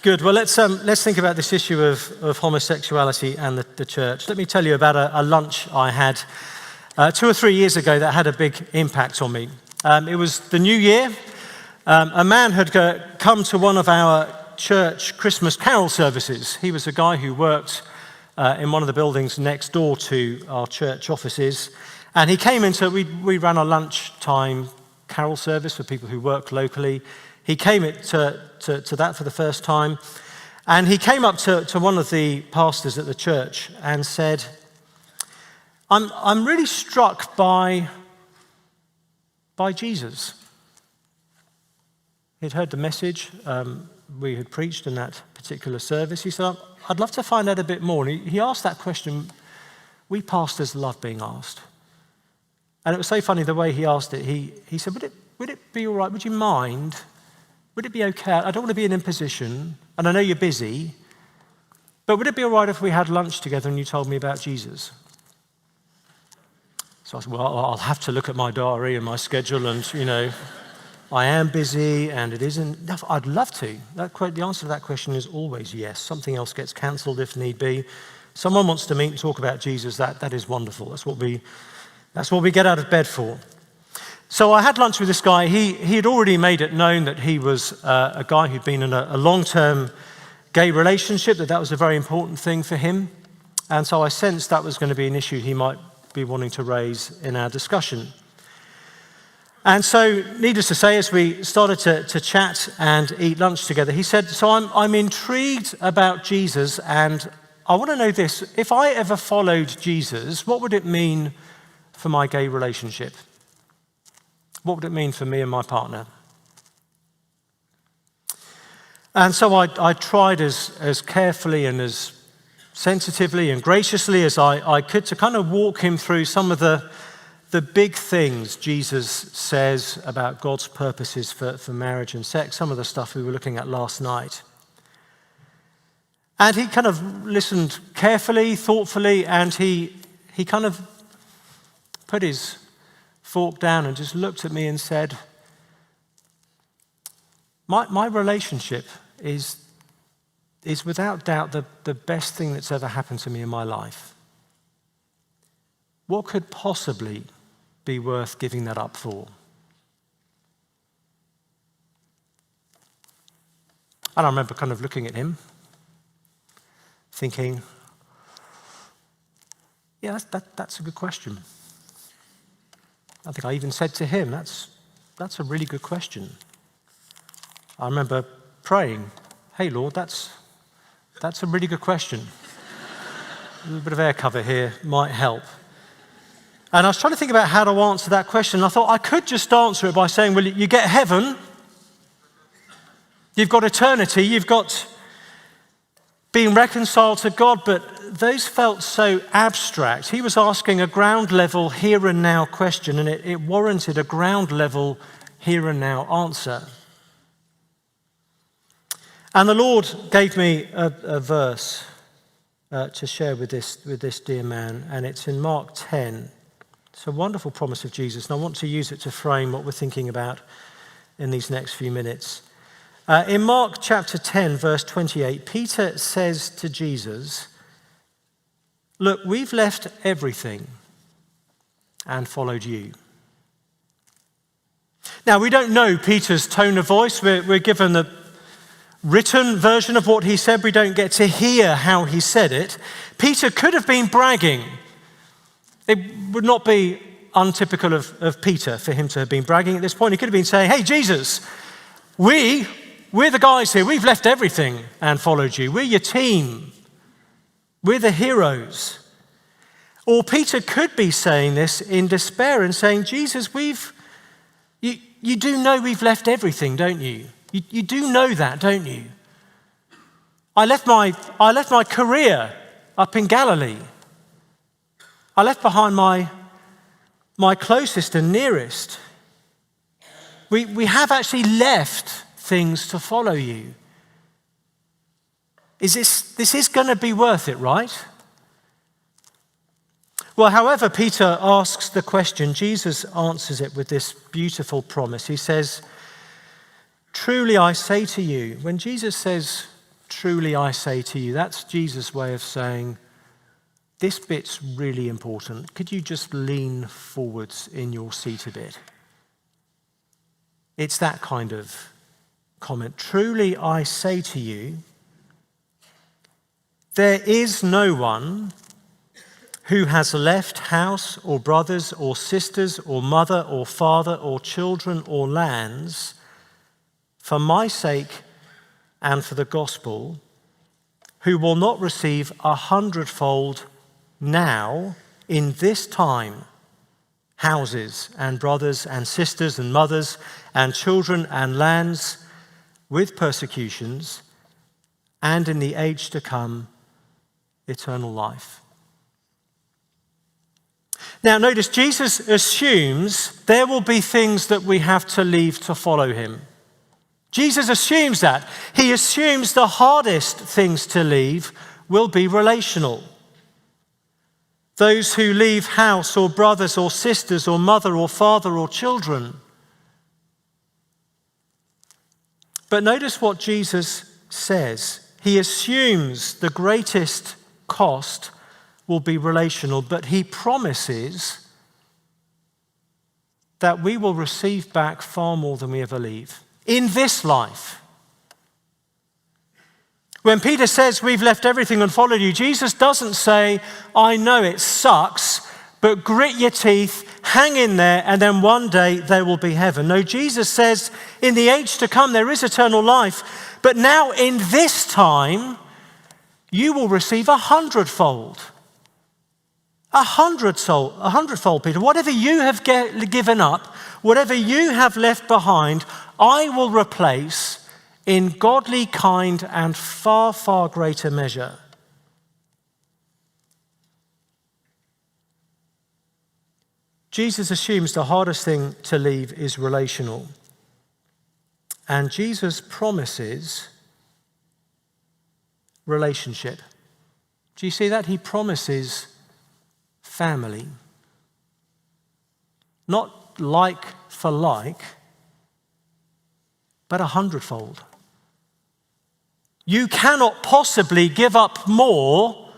Good. Well, let's think about this issue of homosexuality and the church. Let me tell you about a lunch I had 2 or 3 years ago that had a big impact on me. It was the new year. A man had come to one of our church Christmas carol services. He was a guy who worked in one of the buildings next door to our church offices. And he came into, we ran a lunchtime carol service for people who work locally. He came to that for the first time. And he came up to one of the pastors at the church and said, I'm really struck by Jesus. He'd heard the message we had preached in that particular service. He said, I'd love to find out a bit more. And he asked that question we pastors love being asked. And it was so funny the way he asked it. He said, would it be all right? Would you mind? Would it be okay? I don't want to be in imposition, and I know you're busy, but would it be all right if we had lunch together and you told me about Jesus? So I said, well, I'll have to look at my diary and my schedule, and, I am busy, and it isn't. I'd love to. The answer to that question is always yes. Something else gets cancelled if need be. Someone wants to meet and talk about Jesus. That is wonderful. That's what we get out of bed for. So I had lunch with this guy. He had already made it known that he was a guy who'd been in a long-term gay relationship, that was a very important thing for him. And so I sensed that was going to be an issue he might be wanting to raise in our discussion. And so, needless to say, as we started to chat and eat lunch together, he said, so I'm intrigued about Jesus, and I want to know this. If I ever followed Jesus, what would it mean for my gay relationship? What would it mean for me and my partner? And so I tried as carefully and as sensitively and graciously as I could to kind of walk him through some of the big things Jesus says about God's purposes for marriage and sex, some of the stuff we were looking at last night. And he kind of listened carefully, thoughtfully, and he kind of put his fork down and just looked at me and said, my relationship is without doubt the best thing that's ever happened to me in my life. What could possibly be worth giving that up for? And I remember kind of looking at him, thinking, yeah, that's a good question. I think I even said to him, that's a really good question. I remember praying, hey, Lord, that's a really good question. A little bit of air cover here might help. And I was trying to think about how to answer that question. I thought I could just answer it by saying, well, you get heaven, you've got eternity, you've got being reconciled to God, but those felt so abstract. He was asking a ground level here and now question, and it warranted a ground level here and now answer. And the Lord gave me a verse to share with this dear man, and it's in Mark 10. It's a wonderful promise of Jesus, and I want to use it to frame what we're thinking about in these next few minutes. In Mark chapter 10, verse 28, Peter says to Jesus, look, we've left everything and followed you. Now, we don't know Peter's tone of voice. We're given the written version of what he said. We don't get to hear how he said it. Peter could have been bragging. It would not be untypical of Peter for him to have been bragging at this point. He could have been saying, hey, Jesus, we're the guys here. We've left everything and followed you. We're your team. We're the heroes. Or Peter could be saying this in despair and saying, Jesus, you do know we've left everything, don't you? You do know that, don't you? I left my career up in Galilee. I left behind my closest and nearest. We have actually left things to follow you. This is going to be worth it, right? Well, however Peter asks the question, Jesus answers it with this beautiful promise. He says, truly I say to you, when Jesus says truly I say to you, that's Jesus' way of saying, this bit's really important. Could you just lean forwards in your seat a bit? It's that kind of comment. Truly I say to you, there is no one who has left house or brothers or sisters or mother or father or children or lands for my sake and for the gospel, who will not receive 100-fold now in this time, houses and brothers and sisters and mothers and children and lands with persecutions, and in the age to come, eternal life. Now notice, Jesus assumes there will be things that we have to leave to follow him. Jesus assumes that. He assumes the hardest things to leave will be relational. Those who leave house or brothers or sisters or mother or father or children. But notice what Jesus says. He assumes the greatest cost will be relational, but he promises that we will receive back far more than we ever leave in this life. When Peter says we've left everything and followed you, Jesus doesn't say, I know it sucks, but grit your teeth, hang in there, and then one day there will be heaven. No, Jesus says in the age to come there is eternal life, but now in this time you will receive 100-fold. 100-fold, Peter. Whatever you have given up, whatever you have left behind, I will replace in godly, kind, and far, far greater measure. Jesus assumes the hardest thing to leave is relational. And Jesus promises relationship. Do you see that? He promises family. Not like for like, but 100-fold. You cannot possibly give up more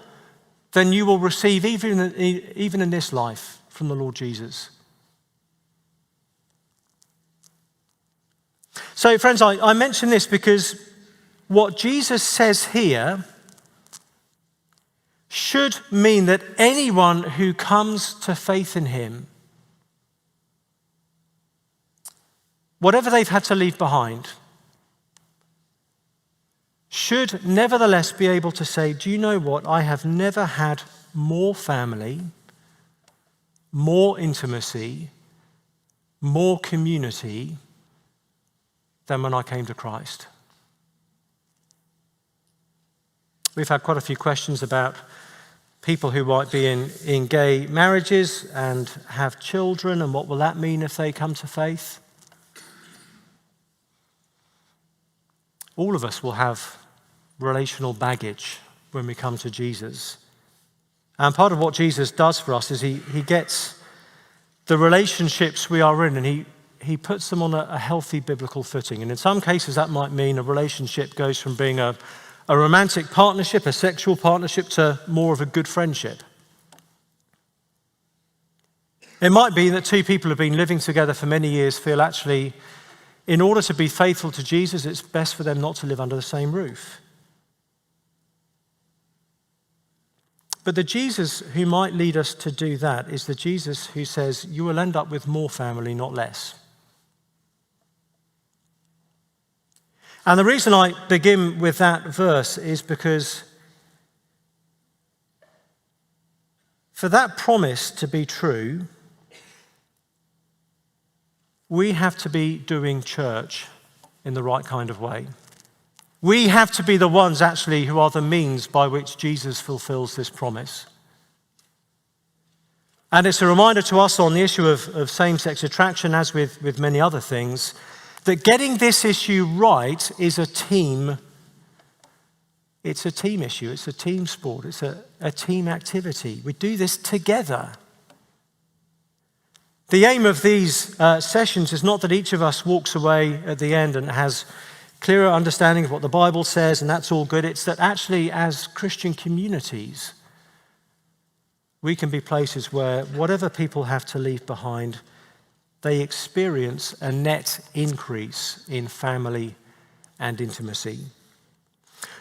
than you will receive even in this life from the Lord Jesus. So friends, I mention this because what Jesus says here should mean that anyone who comes to faith in him, whatever they've had to leave behind, should nevertheless be able to say, do you know what? I have never had more family, more intimacy, more community than when I came to Christ. We've had quite a few questions about people who might be in gay marriages and have children, and what will that mean if they come to faith? All of us will have relational baggage when we come to Jesus. And part of what Jesus does for us is he gets the relationships we are in and he puts them on a healthy biblical footing. And in some cases that might mean a relationship goes from being a romantic partnership, a sexual partnership, to more of a good friendship. It might be that two people have been living together for many years feel actually, in order to be faithful to Jesus, it's best for them not to live under the same roof. But the Jesus who might lead us to do that is the Jesus who says, you will end up with more family, not less. And the reason I begin with that verse is because for that promise to be true, we have to be doing church in the right kind of way. We have to be the ones actually who are the means by which Jesus fulfills this promise. And it's a reminder to us on the issue of same-sex attraction, as with many other things, that getting this issue right is a team. It's a team issue. It's a team sport. It's a team activity. We do this together. The aim of these sessions is not that each of us walks away at the end and has clearer understanding of what the Bible says, and that's all good. It's that actually as Christian communities, we can be places where whatever people have to leave behind, they experience a net increase in family and intimacy.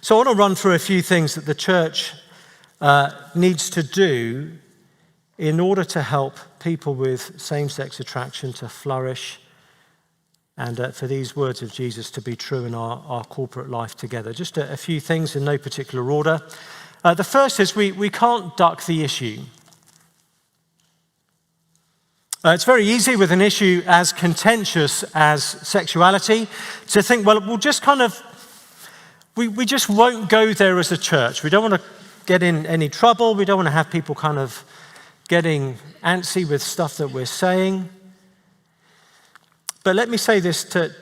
So I want to run through a few things that the church needs to do in order to help people with same-sex attraction to flourish and for these words of Jesus to be true in our corporate life together. Just a few things in no particular order. The first is we can't duck the issue. It's very easy with an issue as contentious as sexuality to think, well, we'll just we just won't go there as a church. We don't want to get in any trouble. We don't want to have people kind of getting antsy with stuff that we're saying. But let me say this to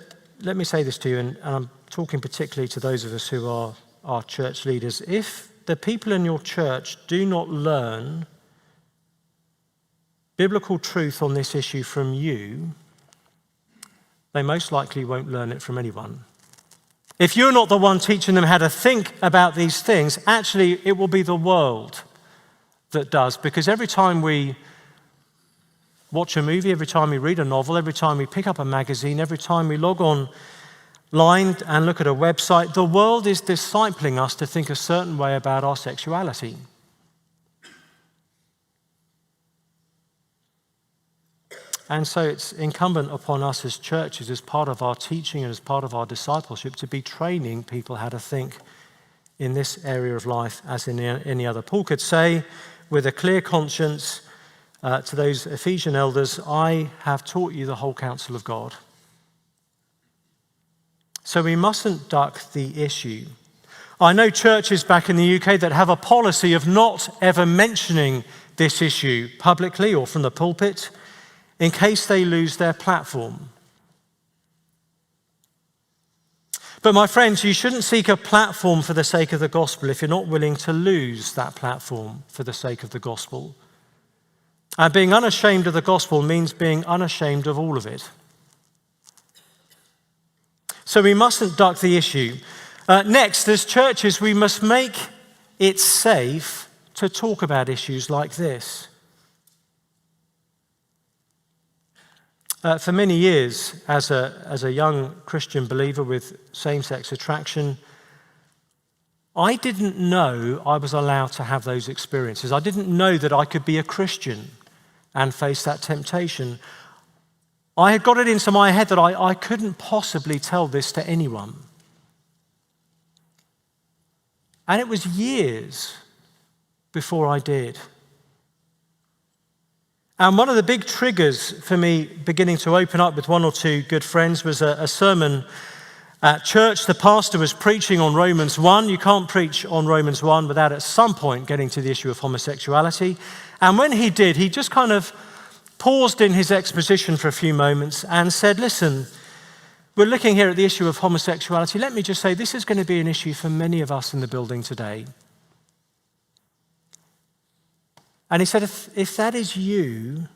you, and I'm talking particularly to those of us who are church leaders. If the people in your church do not learn biblical truth on this issue from you, they most likely won't learn it from anyone. If you're not the one teaching them how to think about these things, actually it will be the world that does, because every time we watch a movie, every time we read a novel, every time we pick up a magazine, every time we log online and look at a website, the world is discipling us to think a certain way about our sexuality. And so it's incumbent upon us as churches, as part of our teaching and as part of our discipleship, to be training people how to think in this area of life as in any other. Paul could say with a clear conscience to those Ephesian elders, I have taught you the whole counsel of God. So we mustn't duck the issue. I know churches back in the UK that have a policy of not ever mentioning this issue publicly or from the pulpit in case they lose their platform. But my friends, you shouldn't seek a platform for the sake of the gospel if you're not willing to lose that platform for the sake of the gospel. And being unashamed of the gospel means being unashamed of all of it. So we mustn't duck the issue. Next, as churches, we must make it safe to talk about issues like this. For many years, as a young Christian believer with same-sex attraction, I didn't know I was allowed to have those experiences. I didn't know that I could be a Christian and face that temptation. I had got it into my head that I couldn't possibly tell this to anyone. And it was years before I did. And one of the big triggers for me beginning to open up with one or two good friends was a sermon at church. The pastor was preaching on Romans 1. You can't preach on Romans 1 without at some point getting to the issue of homosexuality. And when he did, he just kind of paused in his exposition for a few moments and said, listen, we're looking here at the issue of homosexuality. Let me just say, this is going to be an issue for many of us in the building today. And he said, if that is you,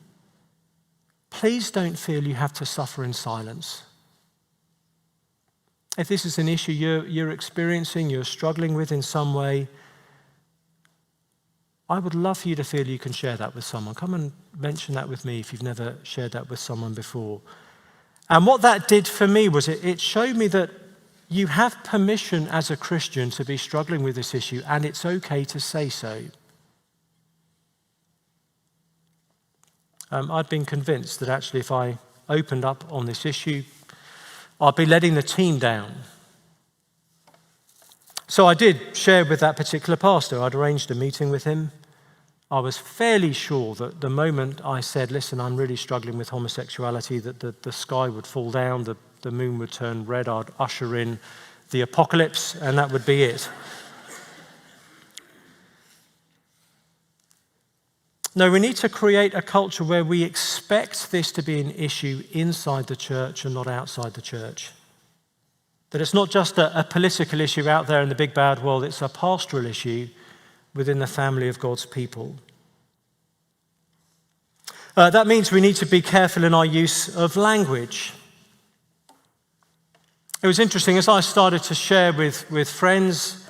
please don't feel you have to suffer in silence. If this is an issue you're experiencing, you're struggling with in some way, I would love for you to feel you can share that with someone. Come and mention that with me if you've never shared that with someone before. And what that did for me was it showed me that you have permission as a Christian to be struggling with this issue, and it's okay to say so. I'd been convinced that actually if I opened up on this issue, I'd be letting the team down. So I did share with that particular pastor. I'd arranged a meeting with him. I was fairly sure that the moment I said, listen, I'm really struggling with homosexuality, that the sky would fall down, the moon would turn red, I'd usher in the apocalypse, and that would be it. No, we need to create a culture where we expect this to be an issue inside the church and not outside the church. That it's not just a political issue out there in the big bad world, it's a pastoral issue within the family of God's people. That means we need to be careful in our use of language. It was interesting, as I started to share with friends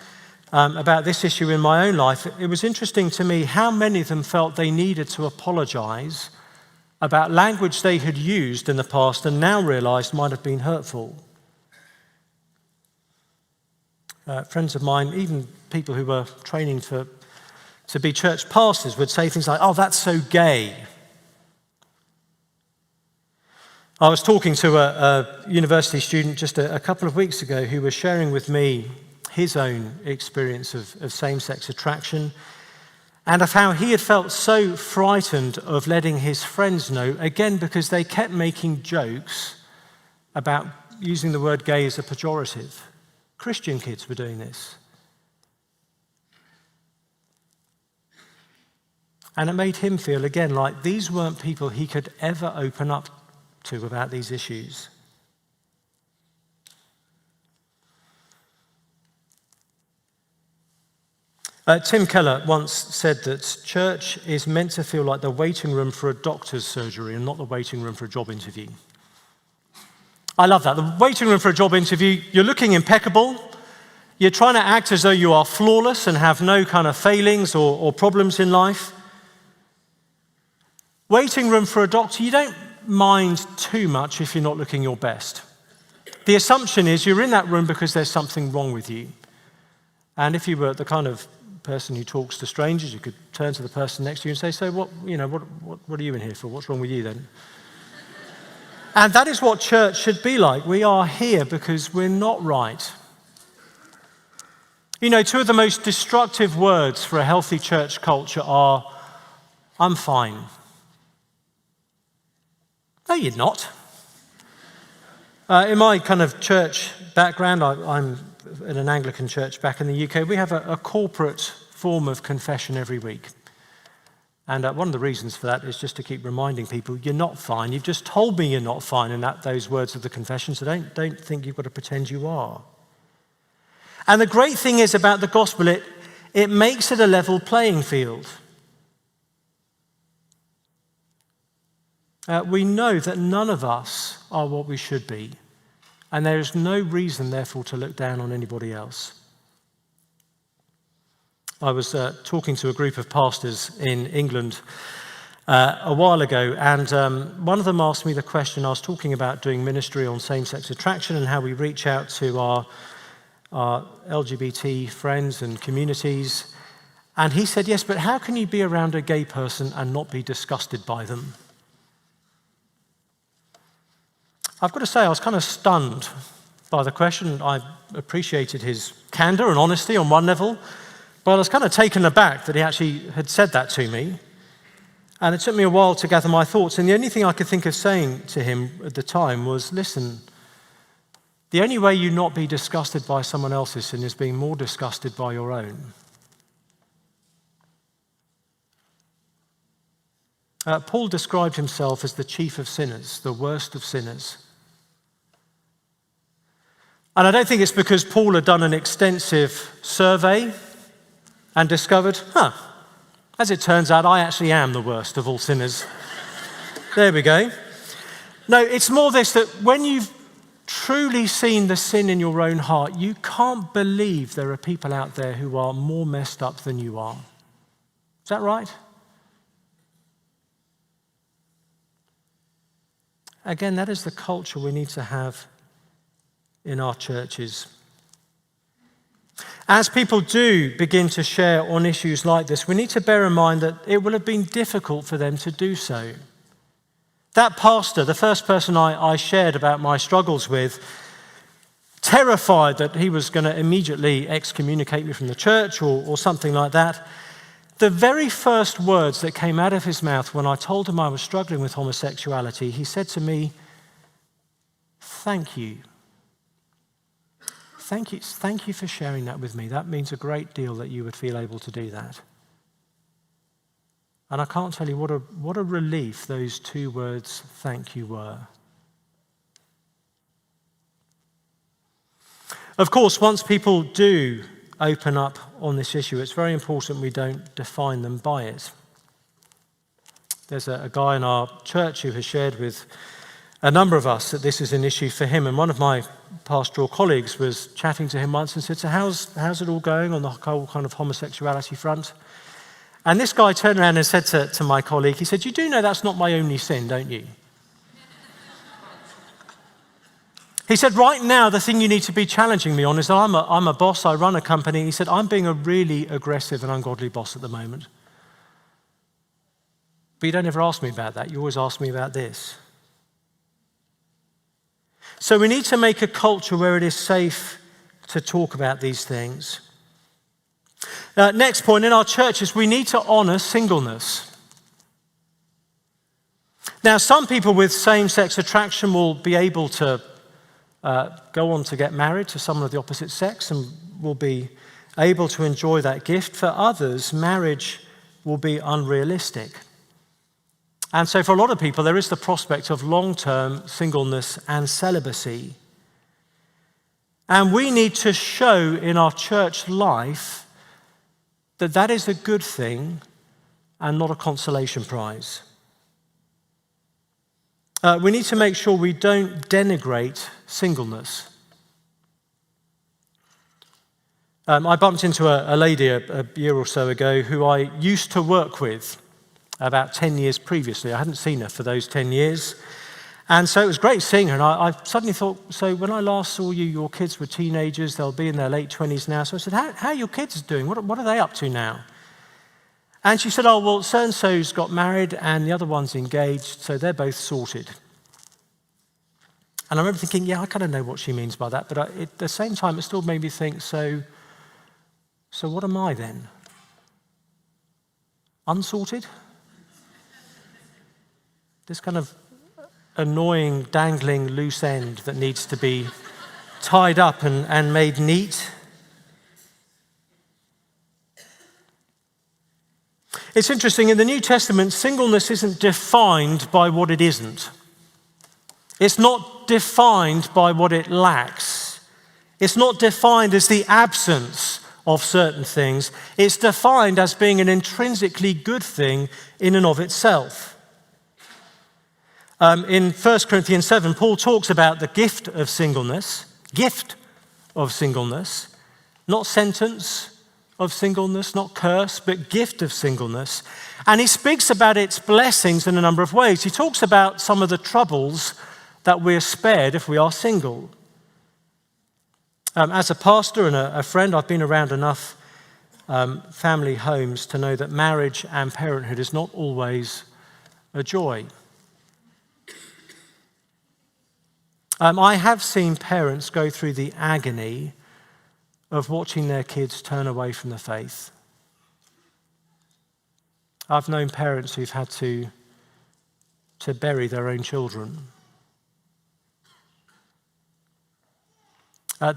about this issue in my own life, it was interesting to me how many of them felt they needed to apologize about language they had used in the past and now realized might have been hurtful. Friends of mine, even people who were training to be church pastors, would say things like, "Oh, that's so gay." I was talking to a university student just a couple of weeks ago who was sharing with me his own experience of same-sex attraction and of how he had felt so frightened of letting his friends know, again, because they kept making jokes about using the word gay as a pejorative. Christian kids were doing this. And it made him feel, again, like these weren't people he could ever open up to about these issues. Tim Keller once said that church is meant to feel like the waiting room for a doctor's surgery and not the waiting room for a job interview. I love that. The waiting room for a job interview, you're looking impeccable. You're trying to act as though you are flawless and have no kind of failings or problems in life. Waiting room for a doctor, you don't mind too much if you're not looking your best. The assumption is you're in that room because there's something wrong with you. And if you were the kind of person who talks to strangers, you could turn to the person next to you and say, "So what are you in here for? What's wrong with you then?" And that is what church should be like. We are here because we're not right. You know, two of the most destructive words for a healthy church culture are, "I'm fine." No, you're not. In my kind of church background, I'm in an Anglican church back in the UK. We have a corporate form of confession every week. And one of the reasons for that is just to keep reminding people, you're not fine. You've just told me you're not fine in those words of the confession, so don't think you've got to pretend you are. And the great thing is about the gospel, it makes it a level playing field. We know that none of us are what we should be, and there is no reason, therefore, to look down on anybody else. I was talking to a group of pastors in England a while ago, and one of them asked me the question. I was talking about doing ministry on same-sex attraction and how we reach out to our LGBT friends and communities. And he said, "Yes, but how can you be around a gay person and not be disgusted by them?" I've got to say, I was kind of stunned by the question. I appreciated his candor and honesty on one level, but I was kind of taken aback that he actually had said that to me. And it took me a while to gather my thoughts. And the only thing I could think of saying to him at the time was, listen, the only way you not be disgusted by someone else's sin is being more disgusted by your own. Paul described himself as the chief of sinners, the worst of sinners. And I don't think it's because Paul had done an extensive survey and discovered, as it turns out, I actually am the worst of all sinners. There we go. No, it's more this, that when you've truly seen the sin in your own heart, you can't believe there are people out there who are more messed up than you are. Is that right? Again, that is the culture we need to have in our churches. As people do begin to share on issues like this, we need to bear in mind that it will have been difficult for them to do so. That pastor, the first person I shared about my struggles with, terrified that he was going to immediately excommunicate me from the church or something like that, the very first words that came out of his mouth when I told him I was struggling with homosexuality, he said to me, "Thank you. Thank you for sharing that with me. That means a great deal that you would feel able to do that." And I can't tell you what a relief those two words, "thank you," were. Of course, once people do open up on this issue, it's very important we don't define them by it. There's a guy in our church who has shared with a number of us that this is an issue for him, and one of my pastoral colleagues was chatting to him once and said, so how's it all going on the whole kind of homosexuality front? And this guy turned around and said to my colleague, he said, you do know that's not my only sin, don't you? He said, right now, the thing you need to be challenging me on is that I'm a boss, I run a company. He said, I'm being a really aggressive and ungodly boss at the moment. But you don't ever ask me about that. You always ask me about this. So we need to make a culture where it is safe to talk about these things. Next point, in our churches, we need to honor singleness. Now, some people with same-sex attraction will be able to go on to get married to someone of the opposite sex and will be able to enjoy that gift. For others, marriage will be unrealistic. And so for a lot of people, there is the prospect of long-term singleness and celibacy. And we need to show in our church life that that is a good thing and not a consolation prize. We need to make sure we don't denigrate singleness. I bumped into a lady a year or so ago who I used to work with about 10 years previously. I hadn't seen her for those 10 years. And so it was great seeing her. And I suddenly thought, so when I last saw you, your kids were teenagers. They'll be in their late 20s now. So I said, how are your kids doing? What are they up to now? And she said, oh, well, so-and-so's got married and the other one's engaged, so they're both sorted. And I remember thinking, yeah, I kind of know what she means by that. But at the same time, it still made me think, so what am I then? Unsorted? This kind of annoying, dangling loose end that needs to be tied up and made neat. It's interesting, in the New Testament, singleness isn't defined by what it isn't. It's not defined by what it lacks. It's not defined as the absence of certain things. It's defined as being an intrinsically good thing in and of itself. In 1 Corinthians 7, Paul talks about the gift of singleness, not sentence of singleness, not curse, but gift of singleness. And he speaks about its blessings in a number of ways. He talks about some of the troubles that we're spared if we are single. As a pastor and a friend, I've been around enough family homes to know that marriage and parenthood is not always a joy. I have seen parents go through the agony of watching their kids turn away from the faith. I've known parents who've had to bury their own children.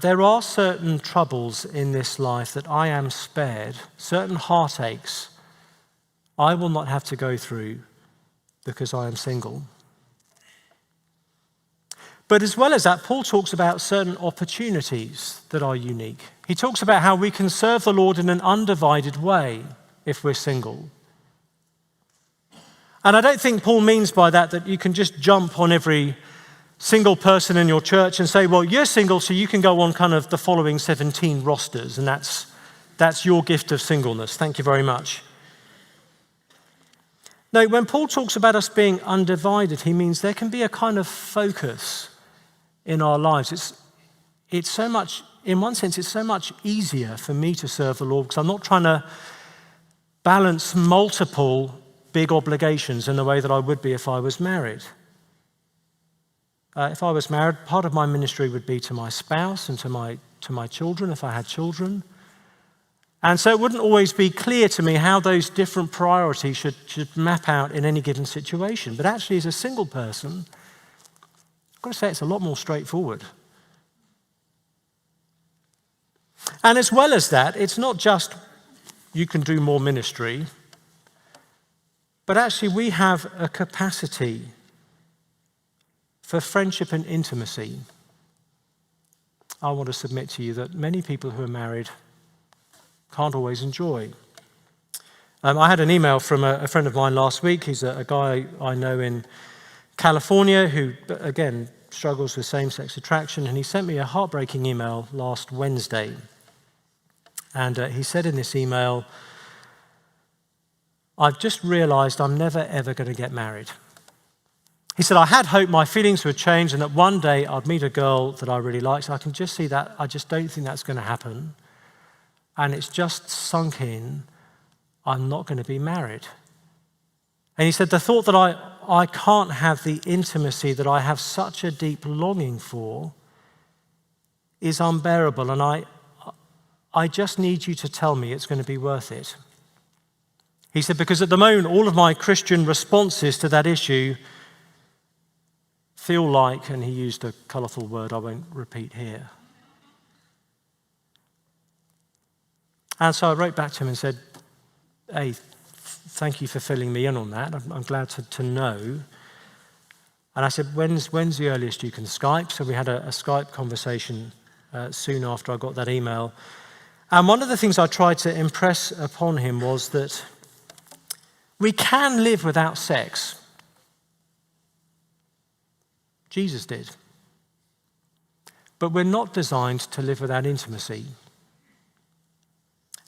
There are certain troubles in this life that I am spared, certain heartaches I will not have to go through because I am single. But as well as that, Paul talks about certain opportunities that are unique. He talks about how we can serve the Lord in an undivided way if we're single. And I don't think Paul means by that you can just jump on every single person in your church and say, well, you're single, so you can go on kind of the following 17 rosters, and that's your gift of singleness. Thank you very much. No, when Paul talks about us being undivided, he means there can be a kind of focus in our lives. It's so much, in one sense, it's so much easier for me to serve the Lord because I'm not trying to balance multiple big obligations in the way that I would be if I was married. If I was married, part of my ministry would be to my spouse and to my children, if I had children. And so it wouldn't always be clear to me how those different priorities should map out in any given situation. But actually, as a single person, I've got to say it's a lot more straightforward. And as well as that, it's not just you can do more ministry, but actually we have a capacity for friendship and intimacy. I want to submit to you that many people who are married can't always enjoy. I had an email from a friend of mine last week. He's a guy I know in California who, again, struggles with same-sex attraction, and he sent me a heartbreaking email last Wednesday. And he said in this email, "I've just realized I'm never, ever going to get married." He said, "I had hoped my feelings would change and that one day I'd meet a girl that I really liked. I can just see that. I just don't think that's going to happen. And it's just sunk in. I'm not going to be married." And he said, "The thought that I can't have the intimacy that I have such a deep longing for is unbearable. And I just need you to tell me it's going to be worth it." He said, "Because at the moment, all of my Christian responses to that issue feel like," and he used a colourful word I won't repeat here. And so I wrote back to him and said, "Hey, thank you for filling me in on that. I'm glad to know." And I said, when's the earliest you can Skype? So we had a Skype conversation soon after I got that email. And one of the things I tried to impress upon him was that we can live without sex. Jesus did. But we're not designed to live without intimacy.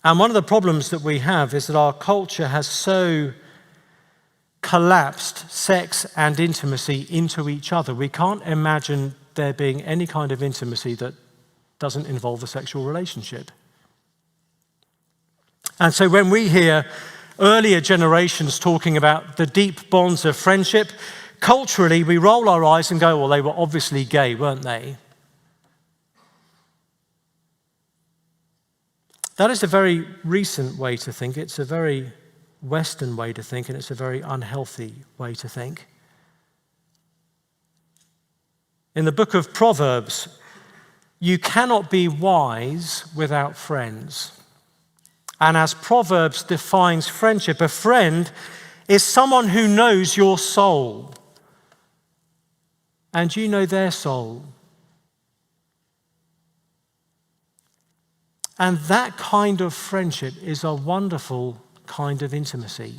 And one of the problems that we have is that our culture has so collapsed sex and intimacy into each other. We can't imagine there being any kind of intimacy that doesn't involve a sexual relationship. And so when we hear earlier generations talking about the deep bonds of friendship, culturally we roll our eyes and go, "Well, they were obviously gay, weren't they?" That is a very recent way to think. It's a very Western way to think, and it's a very unhealthy way to think. In the book of Proverbs, you cannot be wise without friends. And as Proverbs defines friendship, a friend is someone who knows your soul, and you know their soul. And that kind of friendship is a wonderful kind of intimacy.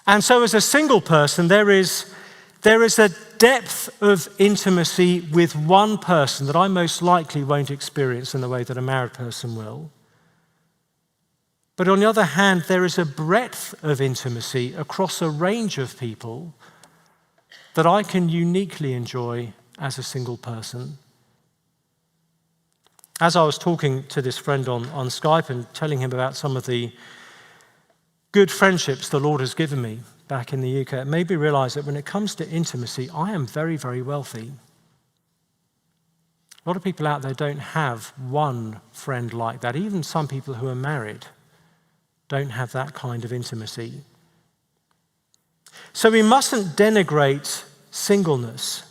And so as a single person, there is a depth of intimacy with one person that I most likely won't experience in the way that a married person will. But on the other hand, there is a breadth of intimacy across a range of people that I can uniquely enjoy as a single person. As I was talking to this friend on Skype and telling him about some of the good friendships the Lord has given me back in the UK, it made me realize that when it comes to intimacy, I am very, very wealthy. A lot of people out there don't have one friend like that. Even some people who are married don't have that kind of intimacy. So we mustn't denigrate singleness.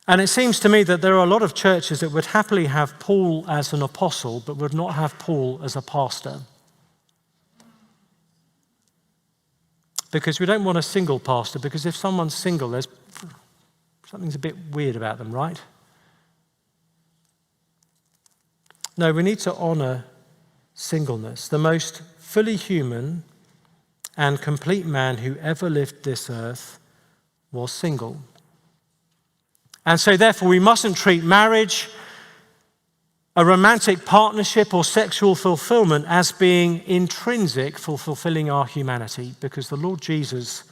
And it seems to me that there are a lot of churches that would happily have Paul as an apostle, but would not have Paul as a pastor. Because we don't want a single pastor, because if someone's single, there's something's a bit weird about them, right? No, we need to honor singleness. The most fully human and complete man who ever lived this earth was single. And so therefore we mustn't treat marriage, a romantic partnership or sexual fulfillment as being intrinsic for fulfilling our humanity, because the Lord Jesus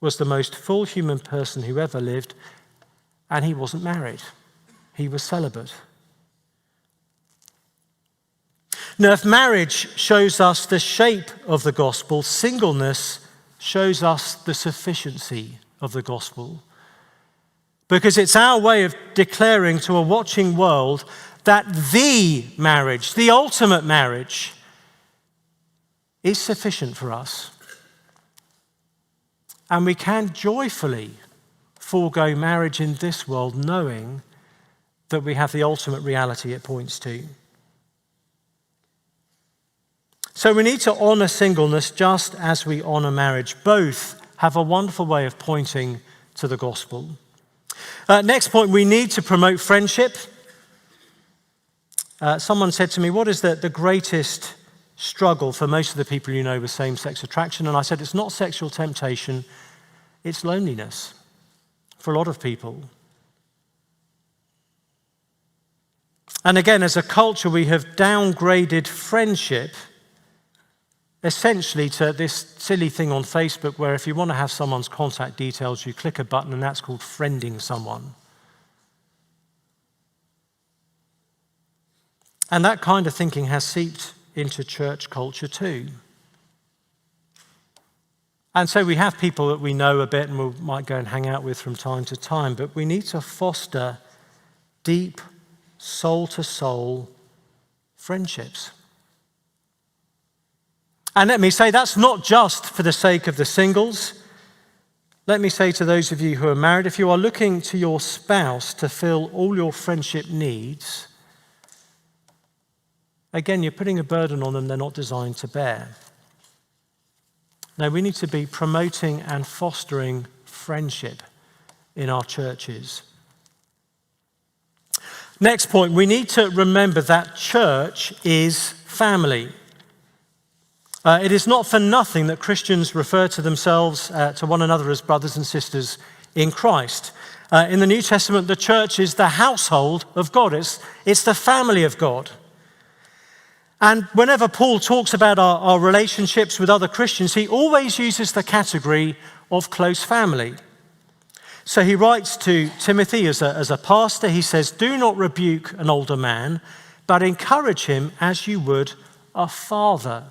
was the most full human person who ever lived, and he wasn't married. He was celibate. Now, if marriage shows us the shape of the gospel, singleness shows us the sufficiency of the gospel. Because it's our way of declaring to a watching world that the marriage, the ultimate marriage, is sufficient for us. And we can joyfully forego marriage in this world, knowing that we have the ultimate reality it points to. So we need to honor singleness just as we honor marriage. Both have a wonderful way of pointing to the gospel. Next point, we need to promote friendship. Someone said to me, what is the greatest struggle for most of the people you know with same-sex attraction? And I said, it's not sexual temptation, it's loneliness. for a lot of people. And again, as a culture, we have downgraded friendship essentially to this silly thing on Facebook where if you want to have someone's contact details, you click a button and that's called friending someone. And that kind of thinking has seeped into church culture too. And so we have people that we know a bit and we might go and hang out with from time to time, but we need to foster deep, soul-to-soul friendships. And let me say, that's not just for the sake of the singles. Let me say to those of you who are married, if you are looking to your spouse to fill all your friendship needs, again, you're putting a burden on them they're not designed to bear. No, we need to be promoting and fostering friendship in our churches. Next point, we need to remember that church is family. It is not for nothing that Christians refer to themselves to one another as brothers and sisters in Christ. In the New Testament, the church is the household of God. It's the family of God. And whenever Paul talks about our relationships with other Christians, he always uses the category of close family. So he writes to Timothy as a pastor, he says, "Do not rebuke an older man, but encourage him as you would a father.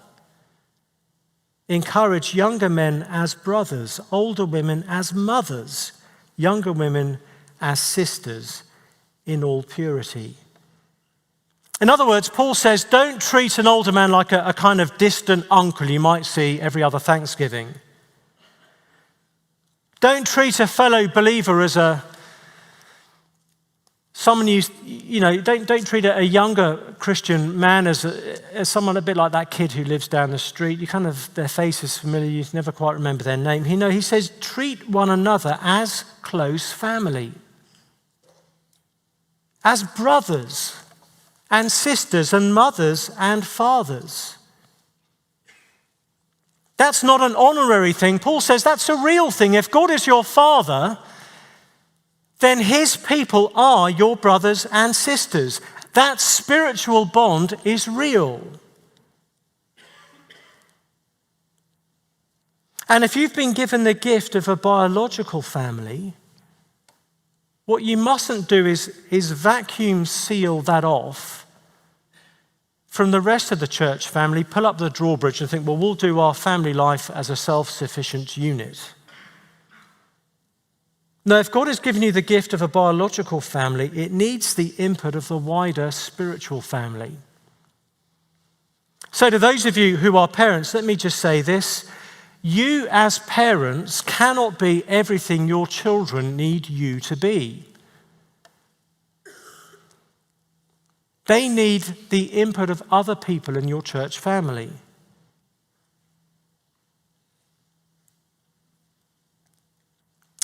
Encourage younger men as brothers, older women as mothers, younger women as sisters in all purity." In other words, Paul says, don't treat an older man like a kind of distant uncle you might see every other Thanksgiving. Don't treat a fellow believer as someone don't treat a younger Christian man as someone a bit like that kid who lives down the street. Their face is familiar, you never quite remember their name. He says, treat one another as close family, as brothers and sisters and mothers and fathers. That's not an honorary thing. Paul says that's a real thing. If God is your father, then his people are your brothers and sisters. That spiritual bond is real. And if you've been given the gift of a biological family, what you mustn't do is vacuum seal that off from the rest of the church family, pull up the drawbridge and think, well, we'll do our family life as a self-sufficient unit. No, if God has given you the gift of a biological family, it needs the input of the wider spiritual family. So to those of you who are parents, let me just say this. You as parents cannot be everything your children need you to be. They need the input of other people in your church family.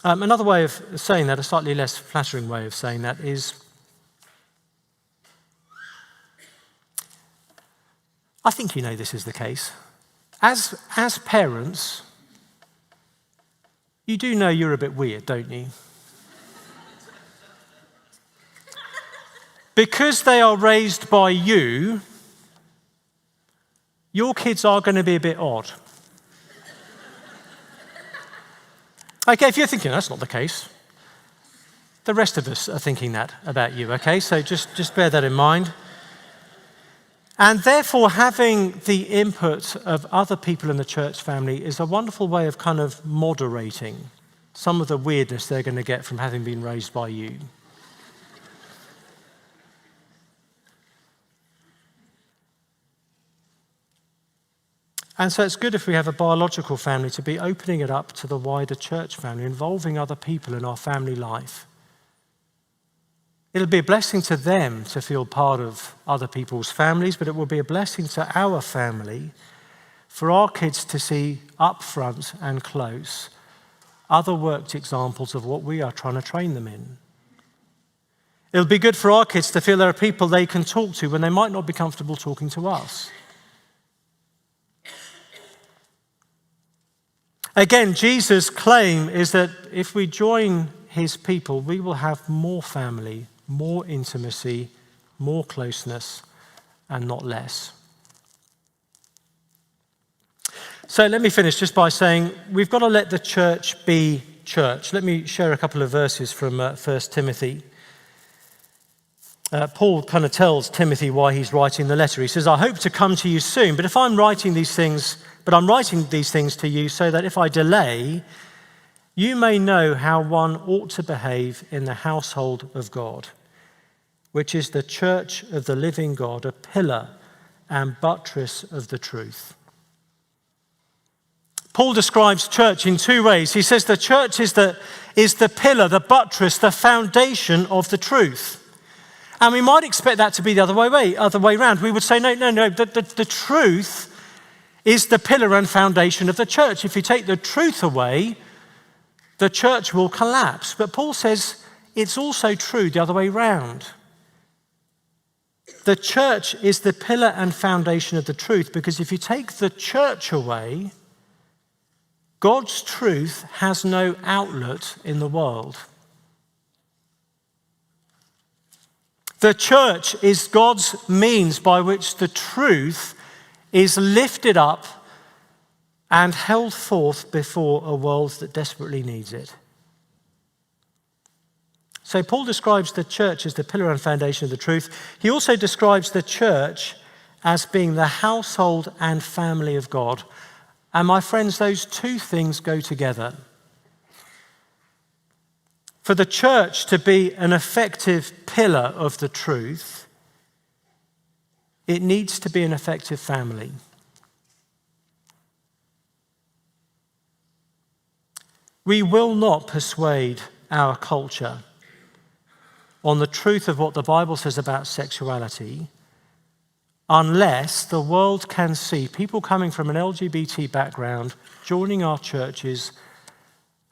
Another way of saying that, a slightly less flattering way of saying that is, I think you know this is the case. As parents, you do know you're a bit weird, don't you? Because they are raised by you, your kids are going to be a bit odd. Okay, if you're thinking that's not the case, the rest of us are thinking that about you, okay? So just bear that in mind. And therefore, having the input of other people in the church family is a wonderful way of kind of moderating some of the weirdness they're going to get from having been raised by you. And so it's good if we have a biological family to be opening it up to the wider church family, involving other people in our family life. It'll be a blessing to them to feel part of other people's families, but it will be a blessing to our family for our kids to see up front and close other worked examples of what we are trying to train them in. It'll be good for our kids to feel there are people they can talk to when they might not be comfortable talking to us. Again, Jesus' claim is that if we join his people, we will have more family, more intimacy, more closeness, and not less. So let me finish just by saying we've got to let the church be church. Let me share a couple of verses from 1 Timothy. Paul kind of tells Timothy why he's writing the letter. He says, I hope to come to you soon, but I'm writing these things to you so that if I delay, you may know how one ought to behave in the household of God, which is the church of the living God, a pillar and buttress of the truth. Paul describes church in two ways. He says the church is the pillar, the buttress, the foundation of the truth. And we might expect that to be the other way around. We would say, no, the truth is the pillar and foundation of the church. If you take the truth away, the church will collapse. But Paul says it's also true the other way around. The church is the pillar and foundation of the truth, because if you take the church away, God's truth has no outlet in the world. The church is God's means by which the truth is lifted up and held forth before a world that desperately needs it. So Paul describes the church as the pillar and foundation of the truth. He also describes the church as being the household and family of God. And my friends, those two things go together. For the church to be an effective pillar of the truth, it needs to be an effective family. We will not persuade our culture on the truth of what the Bible says about sexuality unless the world can see people coming from an LGBT background joining our churches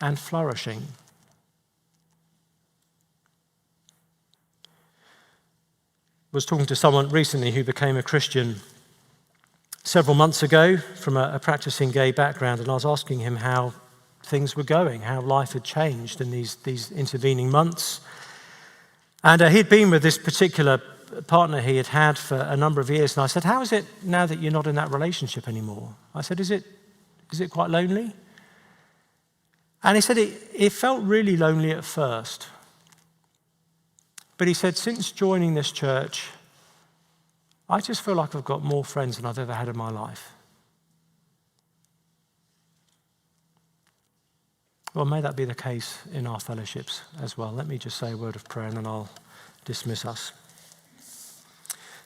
and flourishing. I was talking to someone recently who became a Christian several months ago from a practicing gay background, and I was asking him how things were going, how life had changed in these intervening months. And he'd been with this particular partner he had had for a number of years, and I said, how is it now that you're not in that relationship anymore? I said, is it quite lonely? And he said it felt really lonely at first. But he said, since joining this church, I just feel like I've got more friends than I've ever had in my life. Well, may that be the case in our fellowships as well. Let me just say a word of prayer and then I'll dismiss us.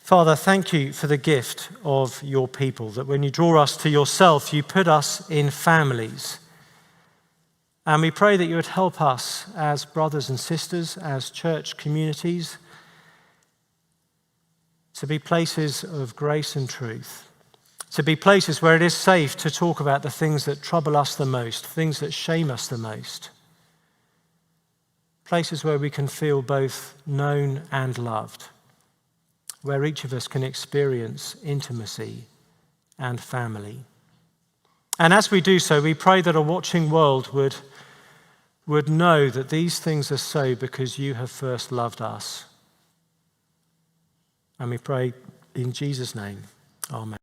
Father, thank you for the gift of your people, that when you draw us to yourself, you put us in families. And we pray that you would help us as brothers and sisters, as church communities, to be places of grace and truth, to be places where it is safe to talk about the things that trouble us the most, things that shame us the most, places where we can feel both known and loved, where each of us can experience intimacy and family. And as we do so, we pray that a watching world would know that these things are so because you have first loved us. And we pray in Jesus' name, amen.